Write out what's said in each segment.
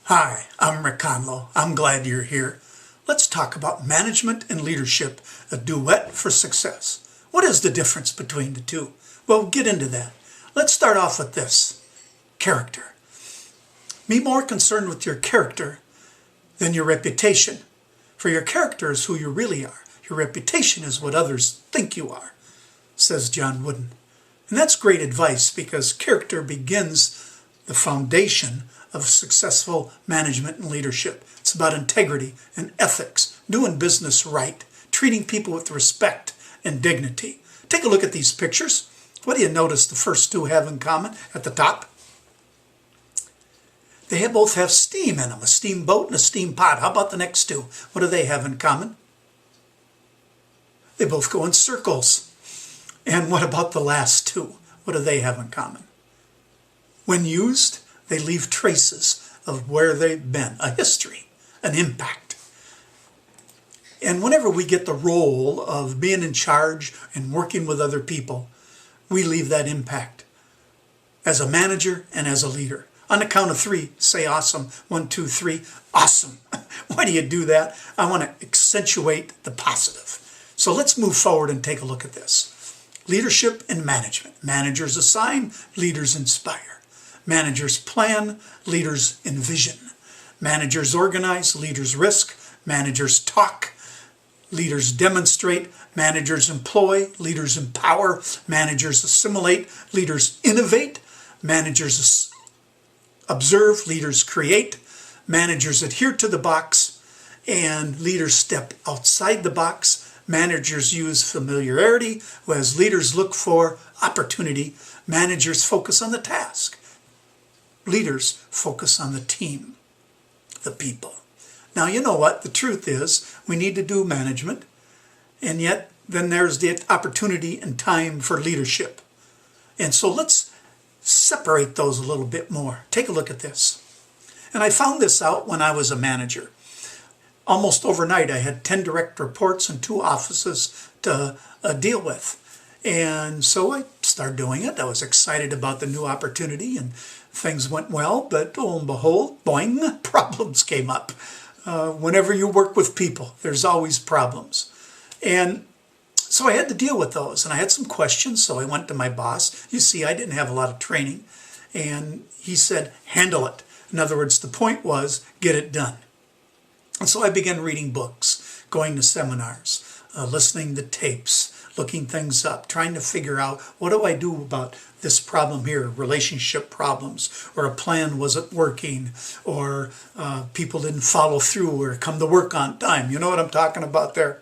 Hi, I'm Rick Conlow. I'm glad you're here. Let's talk about management and leadership, a duet for success. What is the difference between the two? Well, we'll get into that. Let's start off with this. Character. Be more concerned with your character than your reputation. For your character is who you really are. Your reputation is what others think you are, says John Wooden. And that's great advice because character begins the foundation of successful management and leadership. It's about integrity and ethics, doing business right, treating people with respect and dignity. Take a look at these pictures. What do you notice the first two have in common at the top? They both have steam in them, a steamboat and a steam pot. How about the next two? What do they have in common? They both go in circles. And what about the last two? What do they have in common? When used, they leave traces of where they've been, a history, an impact. And whenever we get the role of being in charge and working with other people, we leave that impact as a manager and as a leader. On the count of three, say awesome. 1, 2, 3, awesome. Why do you do that? I want to accentuate the positive. So let's move forward and take a look at this. Leadership and management. Managers assign, leaders inspire. Managers plan, leaders envision. Managers organize, leaders risk. Managers talk, leaders demonstrate. Managers employ, leaders empower. Managers assimilate, leaders innovate. Managers observe, leaders create. Managers adhere to the box, and leaders step outside the box. Managers use familiarity, whereas leaders look for opportunity. Managers focus on the task. Leaders focus on the team, the people. Now, you know what? The truth is we need to do management, and yet then there's the opportunity and time for leadership. And so let's separate those a little bit more. Take a look at this. And I found this out when I was a manager. Almost overnight, I had 10 direct reports and 2 offices to deal with. And so I started doing it. I was excited about the new opportunity and things went well, but lo and behold, boing, problems came up. Whenever you work with people, there's always problems. And so I had to deal with those, and I had some questions, so I went to my boss. You see, I didn't have a lot of training, and he said, handle it. In other words, the point was, get it done. And so I began reading books, going to seminars, listening to tapes, looking things up, trying to figure out what do I do about this problem here, relationship problems, or a plan wasn't working, or people didn't follow through or come to work on time. You know what I'm talking about there?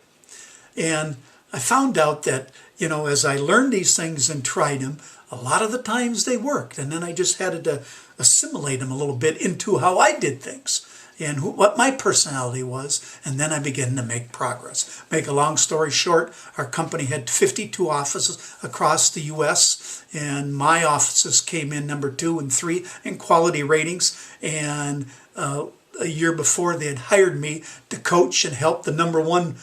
And I found out that, as I learned these things and tried them, a lot of the times they worked. And then I just had to assimilate them a little bit into how I did things and what my personality was, and then I began to make progress. Make a long story short, our company had 52 offices across the U.S., and my offices came in number 2 and 3 in quality ratings, and a year before they had hired me to coach and help the number 1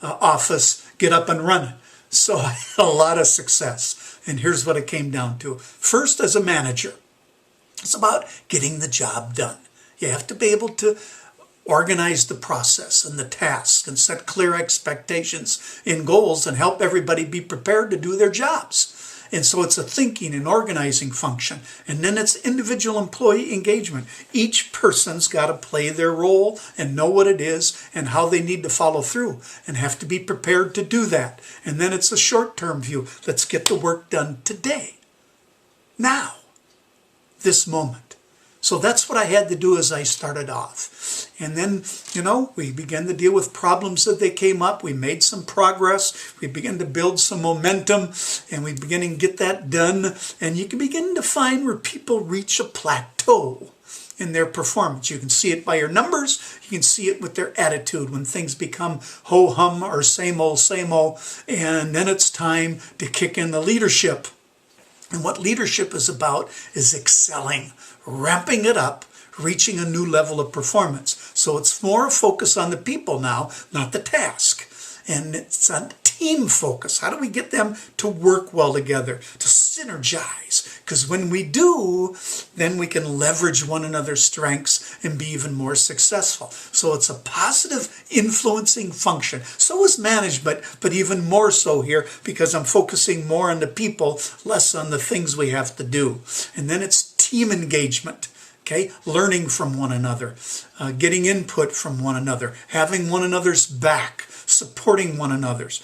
office get up and running. So I had a lot of success, and here's what it came down to. First, as a manager, it's about getting the job done. You have to be able to organize the process and the tasks and set clear expectations and goals and help everybody be prepared to do their jobs. And so it's a thinking and organizing function. And then it's individual employee engagement. Each person's got to play their role and know what it is and how they need to follow through and have to be prepared to do that. And then it's a short-term view. Let's get the work done today. Now, this moment. So that's what I had to do as I started off. And then, we began to deal with problems that they came up. We made some progress. We began to build some momentum, and we began to get that done. And you can begin to find where people reach a plateau in their performance. You can see it by your numbers. You can see it with their attitude when things become ho-hum or same old, and then it's time to kick in the leadership. And what leadership is about is excelling, ramping it up, reaching a new level of performance. So it's more a focus on the people now, not the task. And it's on team focus. How do we get them to work well together, to synergize? Because when we do, then we can leverage one another's strengths and be even more successful. So it's a positive influencing function. So is management, but even more so here because I'm focusing more on the people, less on the things we have to do. And then it's team engagement. Okay, learning from one another, getting input from one another, having one another's back, supporting one another's,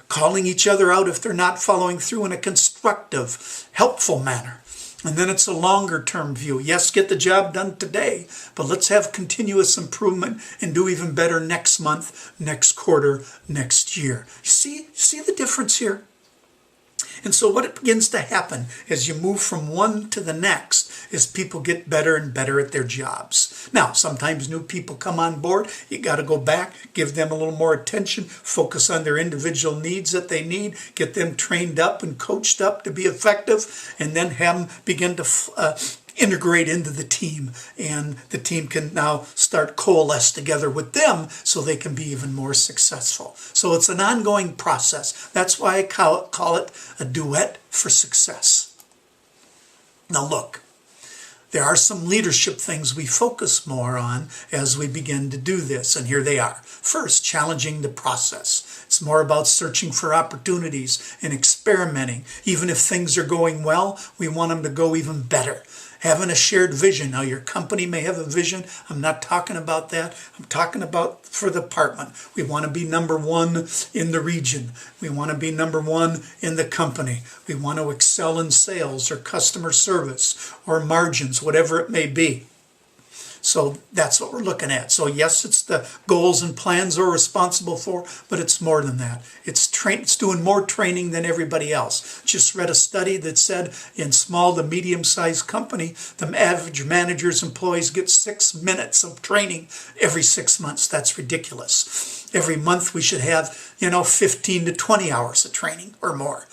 calling each other out if they're not following through in a constructive, helpful manner. And then it's a longer term view. Yes, get the job done today, but let's have continuous improvement and do even better next month, next quarter, next year. See the difference here? And so what begins to happen as you move from one to the next is people get better and better at their jobs. Now, sometimes new people come on board. You got to go back, give them a little more attention, focus on their individual needs that they need, get them trained up and coached up to be effective, and then have them begin to integrate into the team, and the team can now start coalesce together with them so they can be even more successful. So it's an ongoing process. That's why I call it a duet for success. Now look, there are some leadership things we focus more on as we begin to do this, and here they are. First, challenging the process. It's more about searching for opportunities and experimenting. Even if things are going well, we want them to go even better. Having a shared vision. Now, your company may have a vision. I'm not talking about that. I'm talking about for the department. We want to be number one in the region. We want to be number one in the company. We want to excel in sales or customer service or margins, whatever it may be. So that's what we're looking at. So yes, it's the goals and plans we're responsible for, but it's more than that. It's doing more training than everybody else. Just read a study that said in small to medium-sized company, the average manager's employees get 6 minutes of training every 6 months. That's ridiculous. Every month we should have, 15 to 20 hours of training or more.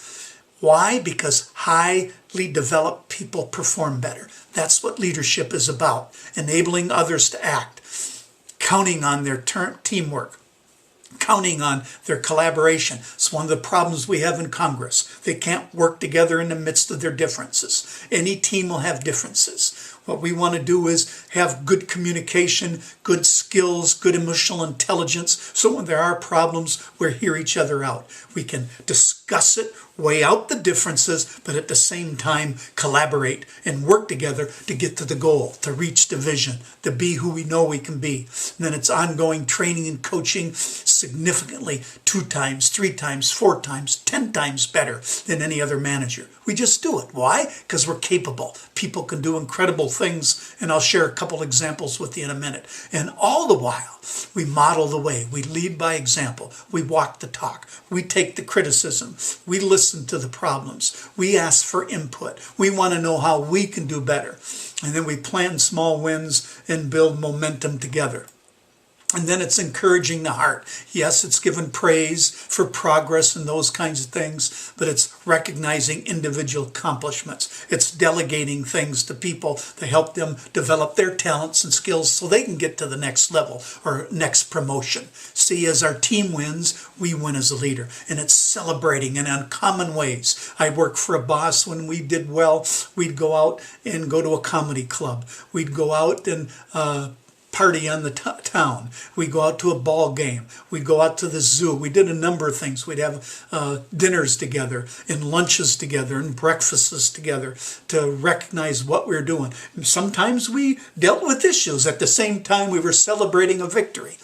Why? Because highly developed people perform better. That's what leadership is about. Enabling others to act, counting on their teamwork, counting on their collaboration. It's one of the problems we have in Congress. They can't work together in the midst of their differences. Any team will have differences. What we want to do is have good communication, good skills, good emotional intelligence, so when there are problems, we hear each other out. We can discuss it, weigh out the differences, but at the same time collaborate and work together to get to the goal, to reach the vision, to be who we know we can be. And then it's ongoing training and coaching significantly 2 times, 3 times, 4 times, 10 times better than any other manager. We just do it. Why? Because we're capable. People can do incredible things, and I'll share a couple examples with you in a minute. And all the while, we model the way. We lead by example. We walk the talk. We take the criticism. We listen to the problems. We ask for input. We want to know how we can do better. And then we plan small wins and build momentum together. And then it's encouraging the heart. Yes, it's giving praise for progress and those kinds of things, but it's recognizing individual accomplishments. It's delegating things to people to help them develop their talents and skills so they can get to the next level or next promotion. See, as our team wins, we win as a leader. And it's celebrating in uncommon ways. I worked for a boss when we did well. We'd go out and go to a comedy club. We'd go out and party on the town. We go out to a ball game. We go out to the zoo. We did a number of things. We'd have dinners together and lunches together and breakfasts together to recognize what we were doing. And sometimes we dealt with issues at the same time we were celebrating a victory.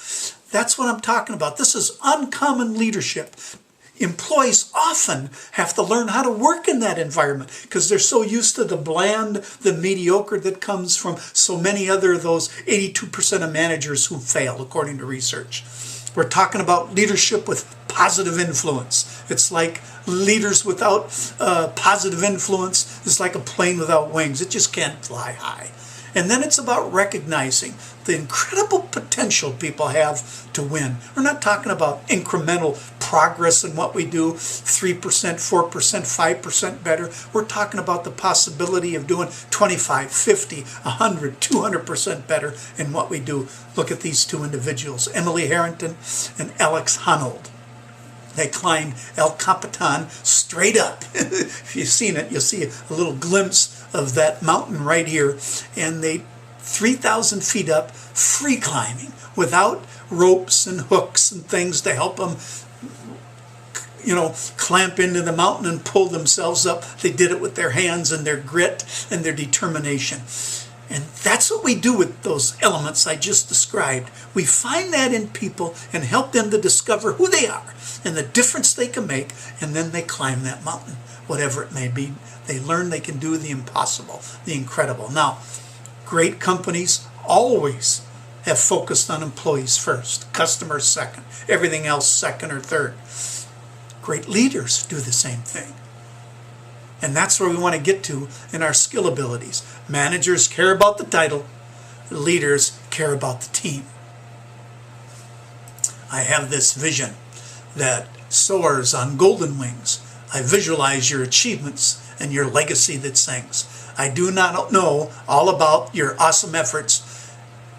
That's what I'm talking about. This is uncommon leadership. Employees often have to learn how to work in that environment because they're so used to the bland, the mediocre that comes from so many other of those 82% of managers who fail, according to research. We're talking about leadership with positive influence. It's like leaders without positive influence is like a plane without wings. It just can't fly high. And then it's about recognizing the incredible potential people have to win. We're not talking about incremental progress in what we do, 3%, 4%, 5% better. We're talking about the possibility of doing 25, 50, 100, 200% better in what we do. Look at these 2 individuals, Emily Harrington and Alex Honnold. They climbed El Capitan straight up. If you've seen it, you'll see a little glimpse of that mountain right here. And they 3,000 feet up, free climbing, without ropes and hooks and things to help them, clamp into the mountain and pull themselves up. They did it with their hands and their grit and their determination. And that's what we do with those elements I just described. We find that in people and help them to discover who they are and the difference they can make, and then they climb that mountain, whatever it may be. They learn they can do the impossible, the incredible. Now, great companies always have focused on employees first, customers second, everything else second or third. Great leaders do the same thing. And that's where we want to get to in our skill abilities. Managers care about the title. Leaders care about the team. I have this vision that soars on golden wings. I visualize your achievements and your legacy that sings. I do not know all about your awesome efforts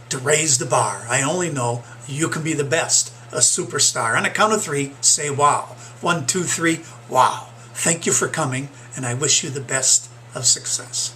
to raise the bar. I only know you can be the best, a superstar. On a count of 3, say wow. 1, 2, 3, wow. Thank you for coming, and I wish you the best of success.